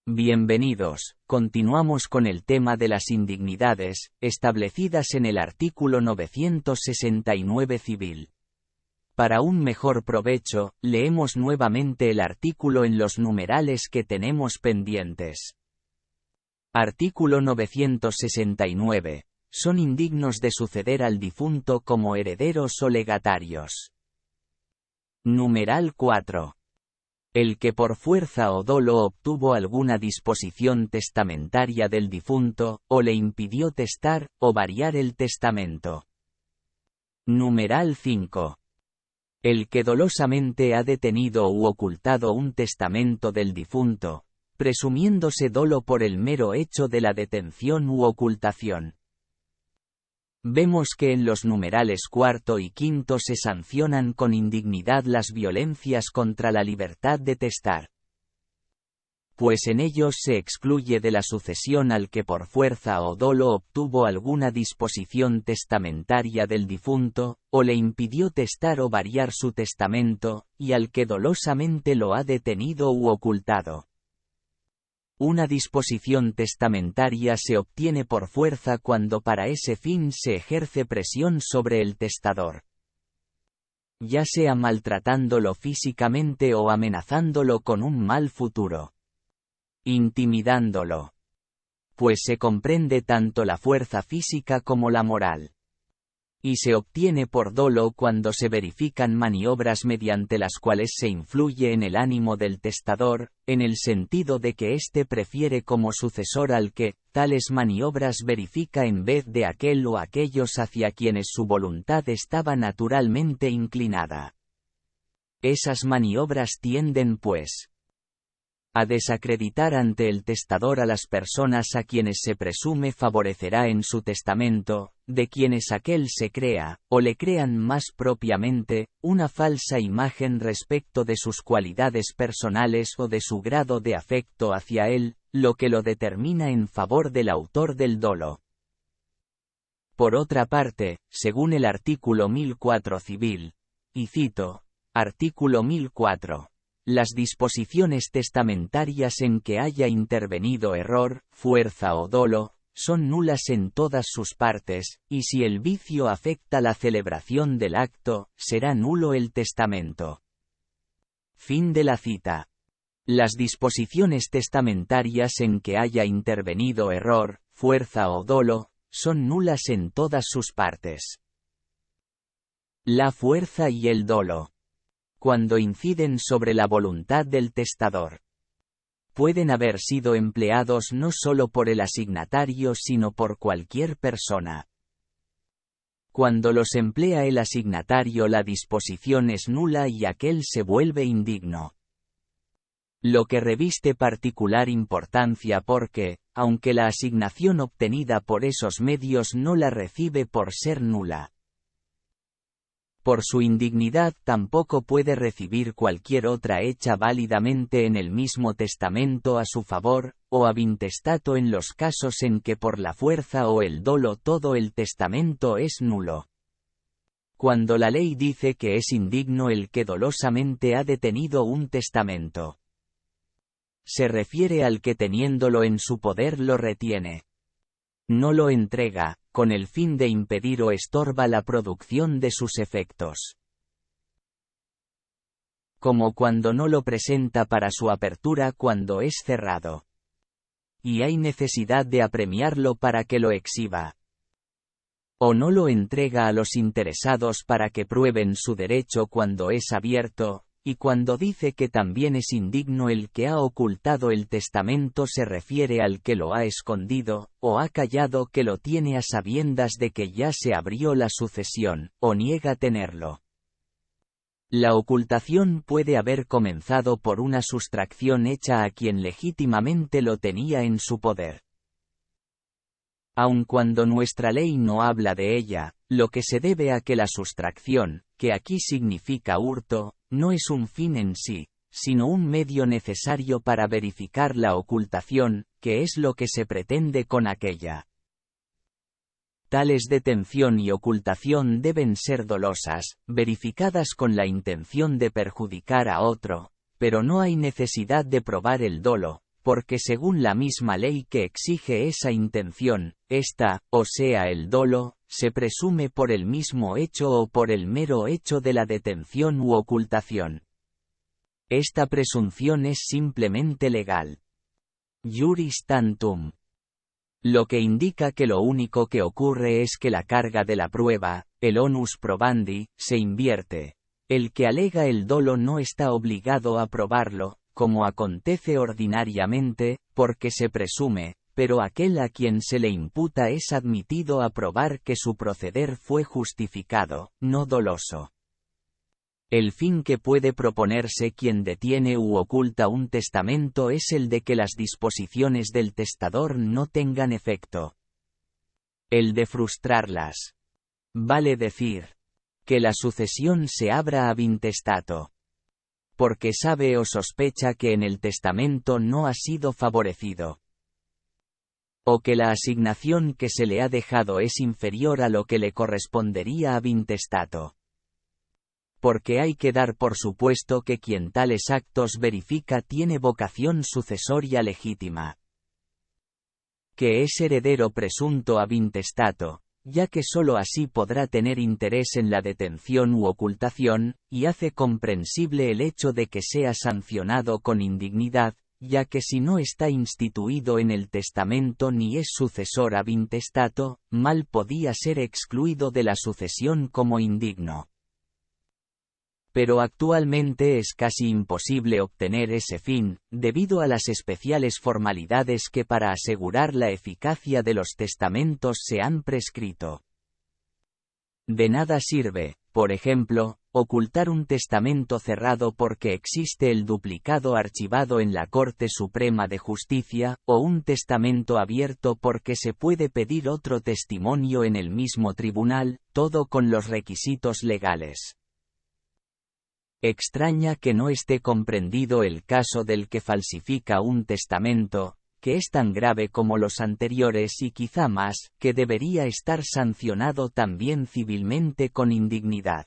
Bienvenidos, continuamos con el tema de las indignidades, establecidas en el artículo 969 civil. Para un mejor provecho, leemos nuevamente el artículo en los numerales que tenemos pendientes. Artículo 969. Son indignos de suceder al difunto como herederos o legatarios. Numeral 4. El que por fuerza o dolo obtuvo alguna disposición testamentaria del difunto, o le impidió testar, o variar el testamento. Numeral 5. El que dolosamente ha detenido u ocultado un testamento del difunto, presumiéndose dolo por el mero hecho de la detención u ocultación. Vemos que en los numerales cuarto y quinto se sancionan con indignidad las violencias contra la libertad de testar. Pues en ellos se excluye de la sucesión al que por fuerza o dolo obtuvo alguna disposición testamentaria del difunto, o le impidió testar o variar su testamento, y al que dolosamente lo ha detenido u ocultado. Una disposición testamentaria se obtiene por fuerza cuando para ese fin se ejerce presión sobre el testador, ya sea maltratándolo físicamente o amenazándolo con un mal futuro, intimidándolo. Pues se comprende tanto la fuerza física como la moral. Y se obtiene por dolo cuando se verifican maniobras mediante las cuales se influye en el ánimo del testador, en el sentido de que éste prefiere como sucesor al que, tales maniobras verifica en vez de aquel o aquellos hacia quienes su voluntad estaba naturalmente inclinada. Esas maniobras tienden, pues, a desacreditar ante el testador a las personas a quienes se presume favorecerá en su testamento, de quienes aquel se crea, o le crean más propiamente, una falsa imagen respecto de sus cualidades personales o de su grado de afecto hacia él, lo que lo determina en favor del autor del dolo. Por otra parte, según el artículo 1004 civil, y cito, artículo 1004. Las disposiciones testamentarias en que haya intervenido error, fuerza o dolo, son nulas en todas sus partes, y si el vicio afecta la celebración del acto, será nulo el testamento. Fin de la cita. Las disposiciones testamentarias en que haya intervenido error, fuerza o dolo, son nulas en todas sus partes. La fuerza y el dolo, cuando inciden sobre la voluntad del testador, pueden haber sido empleados no solo por el asignatario sino por cualquier persona. Cuando los emplea el asignatario la disposición es nula y aquel se vuelve indigno. Lo que reviste particular importancia porque, aunque la asignación obtenida por esos medios no la recibe por ser nula, por su indignidad tampoco puede recibir cualquier otra hecha válidamente en el mismo testamento a su favor, o ab intestato en los casos en que por la fuerza o el dolo todo el testamento es nulo. Cuando la ley dice que es indigno el que dolosamente ha detenido un testamento, se refiere al que teniéndolo en su poder lo retiene. No lo entrega, con el fin de impedir o estorba la producción de sus efectos. Como cuando no lo presenta para su apertura cuando es cerrado, y hay necesidad de apremiarlo para que lo exhiba. O no lo entrega a los interesados para que prueben su derecho cuando es abierto, y cuando dice que también es indigno el que ha ocultado el testamento se refiere al que lo ha escondido, o ha callado que lo tiene a sabiendas de que ya se abrió la sucesión, o niega tenerlo. La ocultación puede haber comenzado por una sustracción hecha a quien legítimamente lo tenía en su poder. Aun cuando nuestra ley no habla de ella, lo que se debe a que la sustracción, que aquí significa hurto, no es un fin en sí, sino un medio necesario para verificar la ocultación, que es lo que se pretende con aquella. Tales detención y ocultación deben ser dolosas, verificadas con la intención de perjudicar a otro, pero no hay necesidad de probar el dolo, porque según la misma ley que exige esa intención, esta, o sea el dolo, se presume por el mismo hecho o por el mero hecho de la detención u ocultación. Esta presunción es simplemente legal. Juris tantum. Lo que indica que lo único que ocurre es que la carga de la prueba, el onus probandi, se invierte. El que alega el dolo no está obligado a probarlo, como acontece ordinariamente, porque se presume, pero aquel a quien se le imputa es admitido a probar que su proceder fue justificado, no doloso. El fin que puede proponerse quien detiene u oculta un testamento es el de que las disposiciones del testador no tengan efecto. El de frustrarlas. Vale decir, que la sucesión se abra ab intestato. Porque sabe o sospecha que en el testamento no ha sido favorecido. O que la asignación que se le ha dejado es inferior a lo que le correspondería ab intestato. Porque hay que dar por supuesto que quien tales actos verifica tiene vocación sucesoria legítima. Que es heredero presunto ab intestato, ya que sólo así podrá tener interés en la detención u ocultación, y hace comprensible el hecho de que sea sancionado con indignidad, ya que si no está instituido en el testamento ni es sucesor ab intestato, mal podía ser excluido de la sucesión como indigno. Pero actualmente es casi imposible obtener ese fin, debido a las especiales formalidades que para asegurar la eficacia de los testamentos se han prescrito. De nada sirve, por ejemplo, ocultar un testamento cerrado porque existe el duplicado archivado en la Corte Suprema de Justicia, o un testamento abierto porque se puede pedir otro testimonio en el mismo tribunal, todo con los requisitos legales. Extraña que no esté comprendido el caso del que falsifica un testamento, que es tan grave como los anteriores y quizá más, que debería estar sancionado también civilmente con indignidad.